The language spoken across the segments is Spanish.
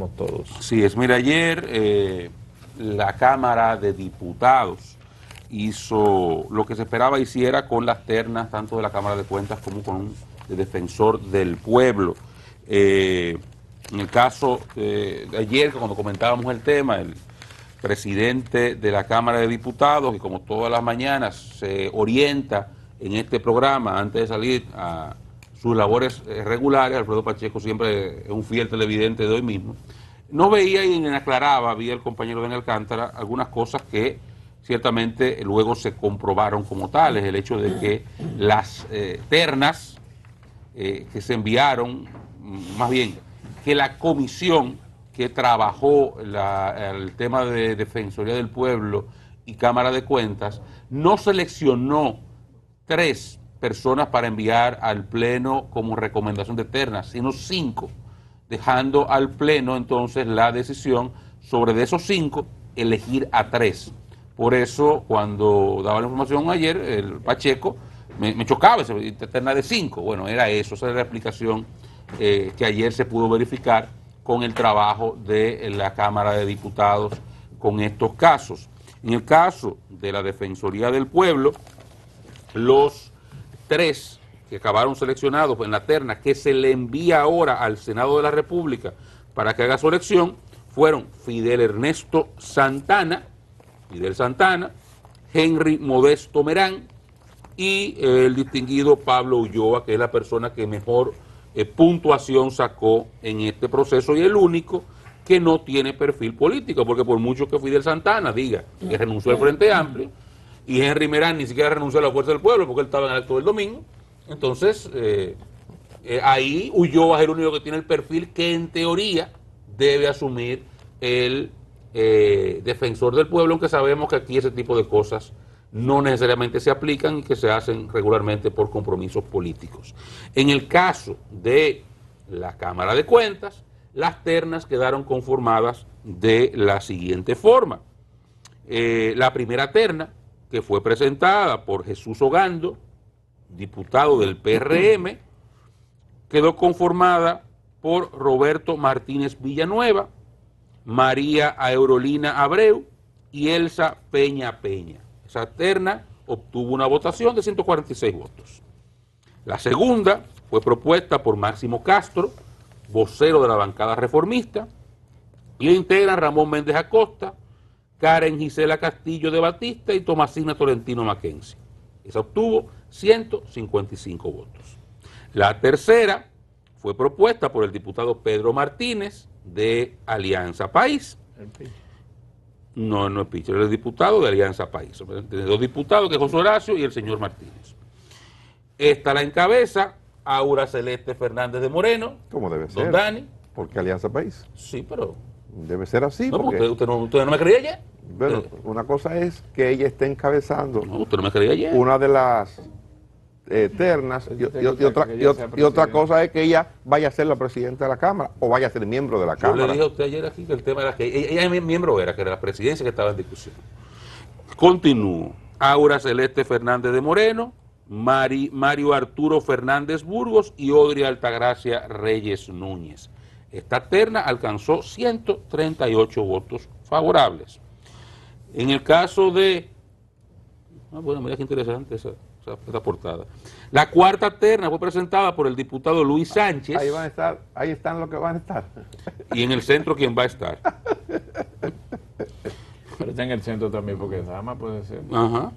como todos. Sí, es. Mira, ayer la Cámara de Diputados hizo lo que se esperaba hiciera con las ternas, tanto de la Cámara de Cuentas como con el defensor del pueblo. En el caso de ayer, cuando comentábamos el tema, el presidente de la Cámara de Diputados, que como todas las mañanas se orienta en este programa antes de salir a sus labores regulares, Alfredo Pacheco siempre es un fiel televidente de hoy mismo, no veía y aclaraba, había el compañero Daniel Alcántara, algunas cosas que ciertamente luego se comprobaron como tales. El hecho de que las ternas que se enviaron, más bien, que la comisión que trabajó el tema de Defensoría del Pueblo y Cámara de Cuentas, no seleccionó 3 personas para enviar al Pleno como recomendación de ternas, sino 5, dejando al Pleno entonces la decisión sobre de esos 5 elegir a 3. Por eso, cuando daba la información ayer, el Pacheco me chocaba esa terna de 5. Bueno, era eso, esa era la explicación que ayer se pudo verificar con el trabajo de la Cámara de Diputados con estos casos. En el caso de la Defensoría del Pueblo, los 3 que acabaron seleccionados en la terna que se le envía ahora al Senado de la República para que haga su elección fueron Fidel Ernesto Santana, Henry Modesto Merán y el distinguido Pablo Ulloa, que es la persona que mejor puntuación sacó en este proceso y el único que no tiene perfil político, porque por mucho que Fidel Santana diga que renunció al Frente Amplio y Henry Merán ni siquiera renunció a la Fuerza del Pueblo porque él estaba en el acto del domingo, entonces ahí Ulloa es el único que tiene el perfil que en teoría debe asumir el defensor del pueblo, aunque sabemos que aquí ese tipo de cosas no necesariamente se aplican y que se hacen regularmente por compromisos políticos. En el caso de la Cámara de Cuentas, las ternas quedaron conformadas de la siguiente forma. La primera terna, que fue presentada por Jesús Ogando, diputado del PRM, quedó conformada por Roberto Martínez Villanueva, María Aurolina Abreu y Elsa Peña Peña. Esa terna obtuvo una votación de 146 votos. La segunda fue propuesta por Máximo Castro, vocero de la bancada reformista, y la integran Ramón Méndez Acosta, Karen Gisela Castillo de Batista y Tomasina Tolentino Mackenzie. Esa obtuvo 155 votos. La tercera fue propuesta por el diputado Pedro Martínez de Alianza País. No es Pitcher, es el diputado de Alianza País. Tiene 2 diputados, que es José Horacio y el señor Martínez. Esta la encabeza Aura Celeste Fernández de Moreno. ¿Cómo debe ser? Don Dani. Porque Alianza País. Sí, pero... Debe ser así. No, porque usted no me creía ayer. Bueno, una cosa es que ella esté encabezando. No, usted no me creía ayer. Una de las ternas y otra cosa es que ella vaya a ser la presidenta de la Cámara o vaya a ser miembro de la Cámara. Yo le dije a usted ayer aquí que el tema era que ella miembro era, que era la presidencia que estaba en discusión. Continúo. Aura Celeste Fernández de Moreno, Mario Arturo Fernández Burgos y Odria Altagracia Reyes Núñez. Esta terna alcanzó 138 votos favorables. En el caso de... bueno, mira qué interesante esa portada. La cuarta terna fue presentada por el diputado Luis Sánchez. Ahí van a estar, ahí están los que van a estar. Y en el centro, ¿quién va a estar? Pero está en el centro también, porque nada más puede ser. Ajá.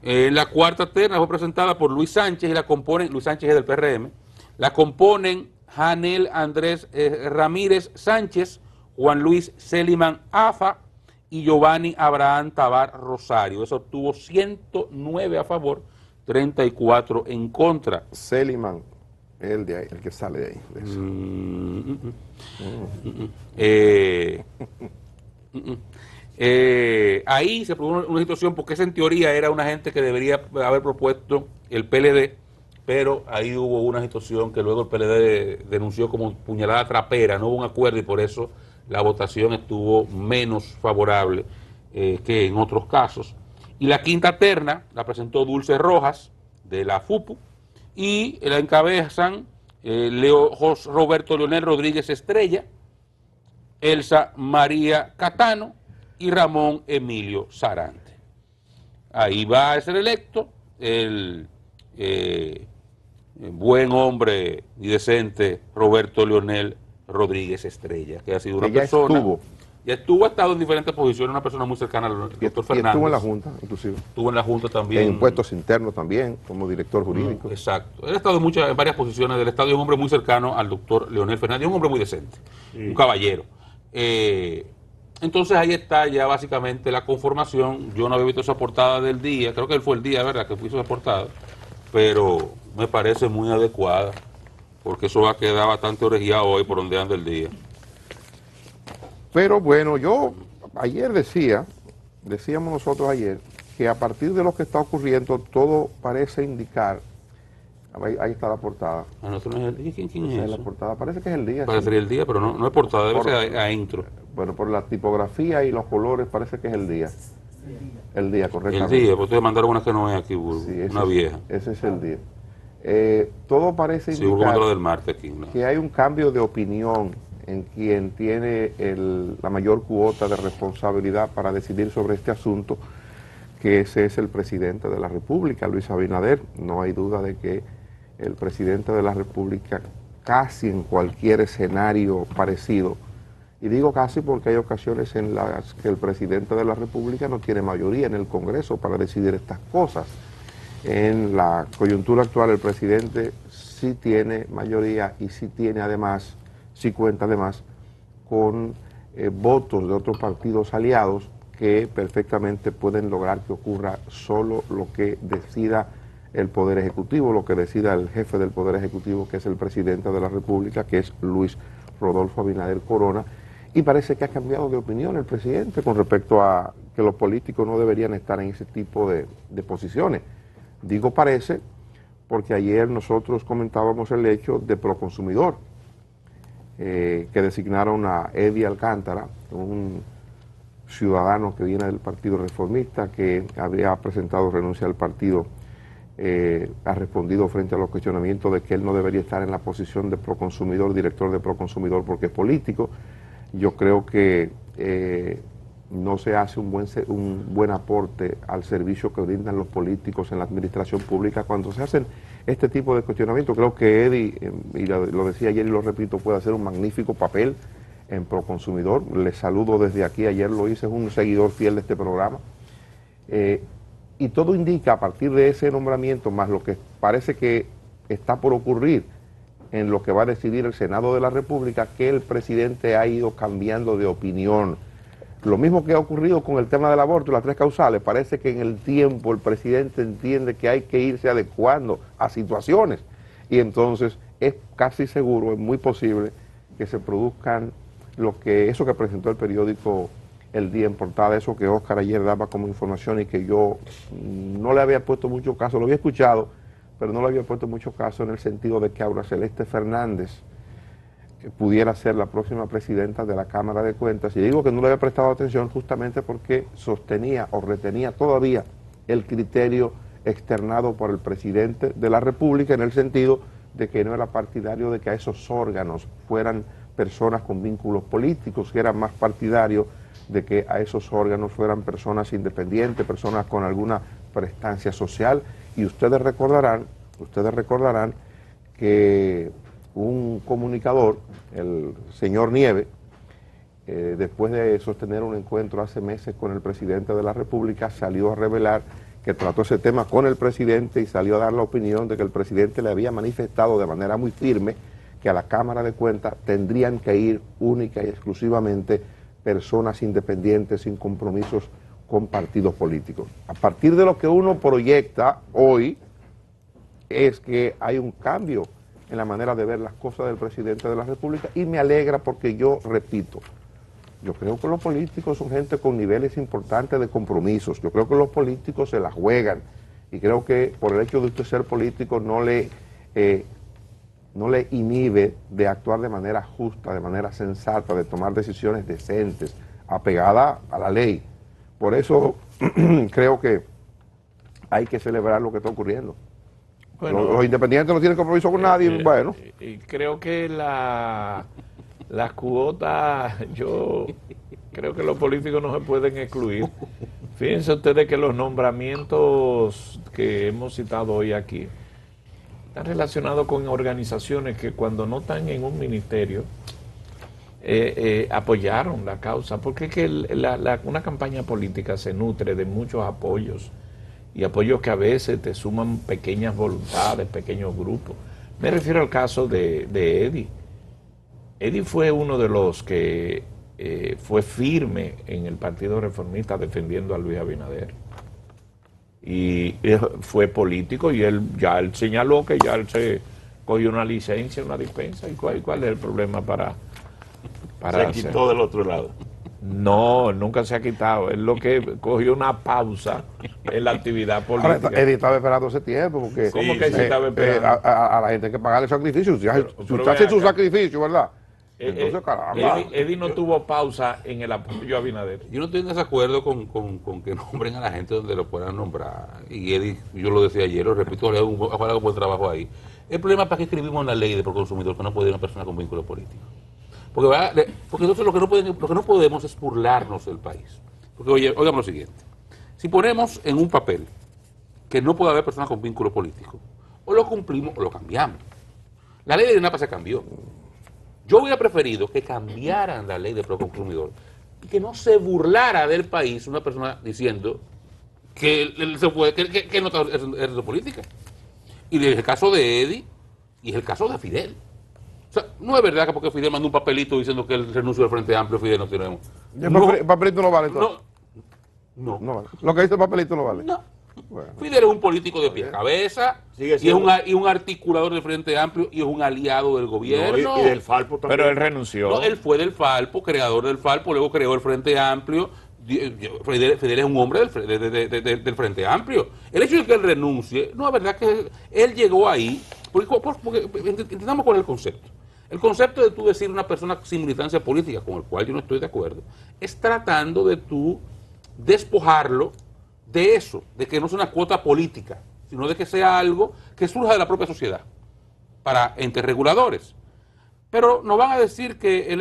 La cuarta terna fue presentada por Luis Sánchez y la componen, Luis Sánchez es del PRM, la componen Janel Andrés Ramírez Sánchez, Juan Luis Celiman Afa y Giovanni Abraham Tabar Rosario. Eso obtuvo 109 a favor, 34 en contra. Celiman, el de ahí, el que sale de ahí. Ahí se produjo una situación porque esa en teoría era una gente que debería haber propuesto el PLD, pero ahí hubo una situación que luego el PLD denunció como puñalada trapera, no hubo un acuerdo y por eso la votación estuvo menos favorable que en otros casos. Y la quinta terna la presentó Dulce Rojas de la FUPU y la encabezan Roberto Leonel Rodríguez Estrella, Elsa María Catano y Ramón Emilio Sarante. Ahí va a ser electo el buen hombre y decente Roberto Leonel Rodríguez Estrella, que ha sido una persona... Ya estuvo, ha estado en diferentes posiciones, una persona muy cercana al doctor Fernández. Y estuvo en la Junta, inclusive. Estuvo en la Junta también. En impuestos internos también, como director jurídico. Exacto. Él ha estado en varias posiciones del Estado y un hombre muy cercano al doctor Leonel Fernández, un hombre muy decente, un caballero. Entonces ahí está ya básicamente la conformación. Yo no había visto esa portada del día, creo que él fue el día, ¿verdad?, que puso esa portada, pero me parece muy adecuada, porque eso va a quedar bastante orejeado hoy por donde anda el día. Pero bueno, yo ayer decíamos nosotros ayer, que a partir de lo que está ocurriendo, todo parece indicar, ahí está la portada. Ah, no, no es el día. ¿Quién es eso? La portada, parece que es el día. Parece el día, pero no es portada, debe ser a intro. Bueno, por la tipografía y los colores parece que es el día. El día, correctamente. El día, porque ustedes mandaron una que no es aquí, una vieja. Ese es el día. Todo parece indicar del martes aquí, que hay un cambio de opinión en quien tiene la mayor cuota de responsabilidad para decidir sobre este asunto, que ese es el presidente de la República, Luis Abinader. No hay duda de que el presidente de la República, casi en cualquier escenario parecido, y digo casi porque hay ocasiones en las que el presidente de la República no tiene mayoría en el Congreso para decidir estas cosas. En la coyuntura actual el presidente sí tiene mayoría y sí tiene además, sí cuenta además con votos de otros partidos aliados que perfectamente pueden lograr que ocurra solo lo que decida el Poder Ejecutivo, lo que decida el jefe del Poder Ejecutivo, que es el presidente de la República, que es Luis Rodolfo Abinader Corona. Y parece que ha cambiado de opinión el presidente con respecto a que los políticos no deberían estar en ese tipo de posiciones. Digo parece porque ayer nosotros comentábamos el hecho de Proconsumidor, que designaron a Eddie Alcántara, un ciudadano que viene del Partido Reformista, que había presentado renuncia al partido, ha respondido frente a los cuestionamientos de que él no debería estar en la posición de Proconsumidor, director de Proconsumidor, porque es político. Yo creo que no se hace un buen aporte al servicio que brindan los políticos en la administración pública cuando se hacen este tipo de cuestionamientos. Creo que Eddie, y lo decía ayer y lo repito, puede hacer un magnífico papel en Proconsumidor. Le saludo desde aquí, ayer lo hice, es un seguidor fiel de este programa. Y todo indica, a partir de ese nombramiento, más lo que parece que está por ocurrir en lo que va a decidir el Senado de la República, que el presidente ha ido cambiando de opinión. Lo mismo que ha ocurrido con el tema del aborto y las 3 causales, parece que en el tiempo el presidente entiende que hay que irse adecuando a situaciones, y entonces es casi seguro, es muy posible que se produzcan eso que presentó el periódico El Día en portada, eso que Oscar ayer daba como información y que yo no le había puesto mucho caso, lo había escuchado, pero no le había puesto mucho caso en el sentido de que Aura Celeste Fernández pudiera ser la próxima presidenta de la Cámara de Cuentas. Y digo que no le había prestado atención justamente porque sostenía o retenía todavía el criterio externado por el presidente de la República, en el sentido de que no era partidario de que a esos órganos fueran personas con vínculos políticos, que era más partidario de que a esos órganos fueran personas independientes, personas con alguna prestancia social. Y ustedes recordarán que un comunicador, el señor Nieve, después de sostener un encuentro hace meses con el presidente de la República, salió a revelar que trató ese tema con el presidente y salió a dar la opinión de que el presidente le había manifestado de manera muy firme que a la Cámara de Cuentas tendrían que ir única y exclusivamente personas independientes sin compromisos con partidos políticos. A partir de lo que uno proyecta hoy es que hay un cambio en la manera de ver las cosas del presidente de la República, y me alegra porque yo repito, yo creo que los políticos son gente con niveles importantes de compromisos, yo creo que los políticos se la juegan, y creo que por el hecho de usted ser político no le inhibe de actuar de manera justa, de manera sensata, de tomar decisiones decentes, apegadas a la ley. Por eso creo que hay que celebrar lo que está ocurriendo. Bueno, los independientes no tienen compromiso con nadie, bueno. Y creo que Las cuotas, yo creo que los políticos no se pueden excluir. Fíjense ustedes que los nombramientos que hemos citado hoy aquí están relacionados con organizaciones que cuando no están en un ministerio apoyaron la causa, porque es que una campaña política se nutre de muchos apoyos y apoyos que a veces te suman pequeñas voluntades, pequeños grupos. Me refiero al caso de Eddie. Eddie fue uno de los que fue firme en el Partido Reformista defendiendo a Luis Abinader. Y fue político y él señaló que ya él se cogió una licencia, una dispensa. ¿Y cuál es el problema para se quitó del otro lado? No, nunca se ha quitado. Es lo que cogió una pausa en la actividad política. Ahora, Eddie estaba esperando ese tiempo, porque ¿Cómo que se estaba esperando? A la gente hay que pagarle sacrificio. Si usted hace su sacrificio, ¿verdad? Entonces, caramba. Eddie no tuvo pausa en el apoyo a Abinader. Yo no estoy en desacuerdo con que nombren a la gente donde lo puedan nombrar. Y Eddie, yo lo decía ayer, lo repito, ojalá un buen trabajo ahí. El problema es para qué escribimos la ley de proconsumidor que no puede ir una persona con vínculo político. Porque nosotros lo que no podemos es burlarnos del país. Porque, oigamos lo siguiente. Si ponemos en un papel que no puede haber personas con vínculo político, o lo cumplimos o lo cambiamos. La ley de INAPA se cambió. Yo hubiera preferido que cambiaran la ley de proconsumidor y que no se burlara del país una persona diciendo que él no está ejerciendo política. Y es el caso de Eddie y es el caso de Fidel. O sea, no es verdad que porque Fidel mandó un papelito diciendo que él renunció al Frente Amplio, Fidel no tenemos. El papelito no vale entonces. No. No vale. Lo que dice el papelito no vale. No. Bueno. Fidel es un político de pie a cabeza, Sigue y siendo. es un articulador del Frente Amplio y es un aliado del gobierno. No, y del Falpo también. Pero él renunció. No, él fue del Falpo, creador del Falpo, luego creó el Frente Amplio. Fidel es un hombre del Frente Amplio. El hecho de que él renuncie, no es verdad que él llegó ahí, porque entendamos cuál es el concepto. El concepto de tú decir una persona sin militancia política, con el cual yo no estoy de acuerdo, es tratando de tú despojarlo de eso, de que no sea una cuota política, sino de que sea algo que surja de la propia sociedad, para entes reguladores. Pero nos van a decir que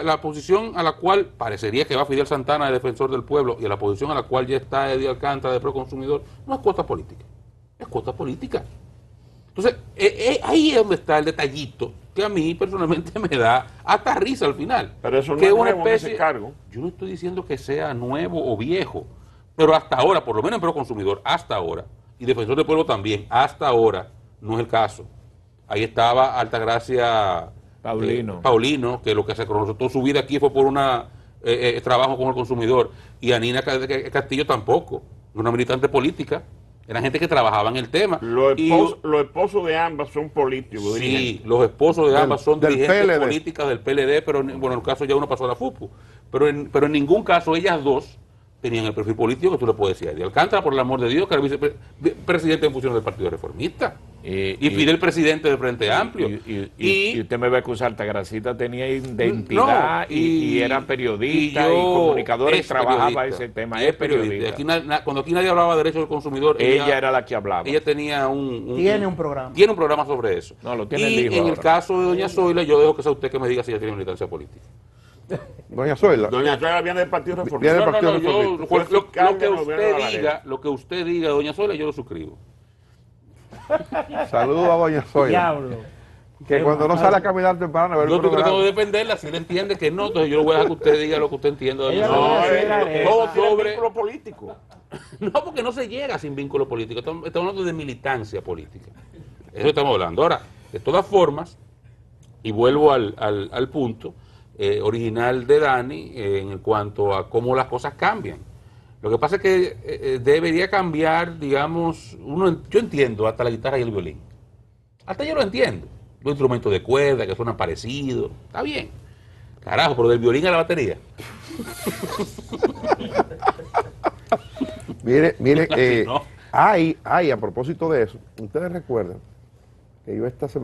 la posición a la cual parecería que va Fidel Santana de defensor del pueblo y a la posición a la cual ya está Eddie Alcántara de proconsumidor, no es cuota política, es cuota política. Entonces, ahí es donde está el detallito que a mí personalmente me da hasta risa al final. Pero eso no que es una nuevo en ese cargo. Yo no estoy diciendo que sea nuevo o viejo, pero hasta ahora, por lo menos en proconsumidor, hasta ahora, y defensor del pueblo también, hasta ahora, no es el caso. Ahí estaba Altagracia Paulino, que lo que se conoció toda su vida aquí fue por una trabajo con el consumidor, y Anina Castillo tampoco, una militante política, eran gente que trabajaba en el tema. Los esposos de ambas son políticos. Sí, dirigentes. los esposos de ambas son del dirigentes PLD. políticas del PLD, pero bueno, en el caso ya uno pasó a la FUPU. Pero en ningún caso ellas dos tenían el perfil político que tú le puedes decir a Eddie Alcántara, por el amor de Dios, que era vicepresidente en función del Partido Reformista. Y Fidel presidente del Frente Amplio. Y usted me va a excusar, Altagracita tenía identidad y era periodista y comunicadora y trabajaba ese tema. Es periodista. Cuando aquí nadie hablaba de derechos del consumidor, Ella era la que hablaba. ella tenía Tiene un programa. Tiene un programa sobre eso. No, lo tiene el y hijo en el ahora. caso de doña Zoila, yo dejo que sea usted que me diga si ella tiene militancia política. Doña Zoila. Doña Zoila viene del Partido Reformista. Viene del Partido yo, Reformista. Fue fiscal de lo que usted diga, doña Zoila, yo lo suscribo. Saludos a Doña Zoila. Diablo. Que cuando no sale a caminar temprano a ver Yo el estoy tratando de programa. defenderla, si él entiende que no, entonces yo le voy a dejar que usted diga lo que usted entienda, doña Ella Zoila. no No, Sí, era todo tiene sobre- vínculo político. No, porque no se llega sin vínculo político. Estamos hablando de militancia política. Eso estamos hablando. Ahora, de todas formas, y vuelvo al punto original de Dani en cuanto a cómo las cosas cambian. Lo que pasa es que debería cambiar, digamos, yo entiendo hasta la guitarra y el violín. Hasta yo lo entiendo. Los instrumentos de cuerda que suenan parecidos. Está bien. Carajo, pero del violín a la batería. Mire, Así no. hay, a propósito de eso, ustedes recuerdan que yo esta semana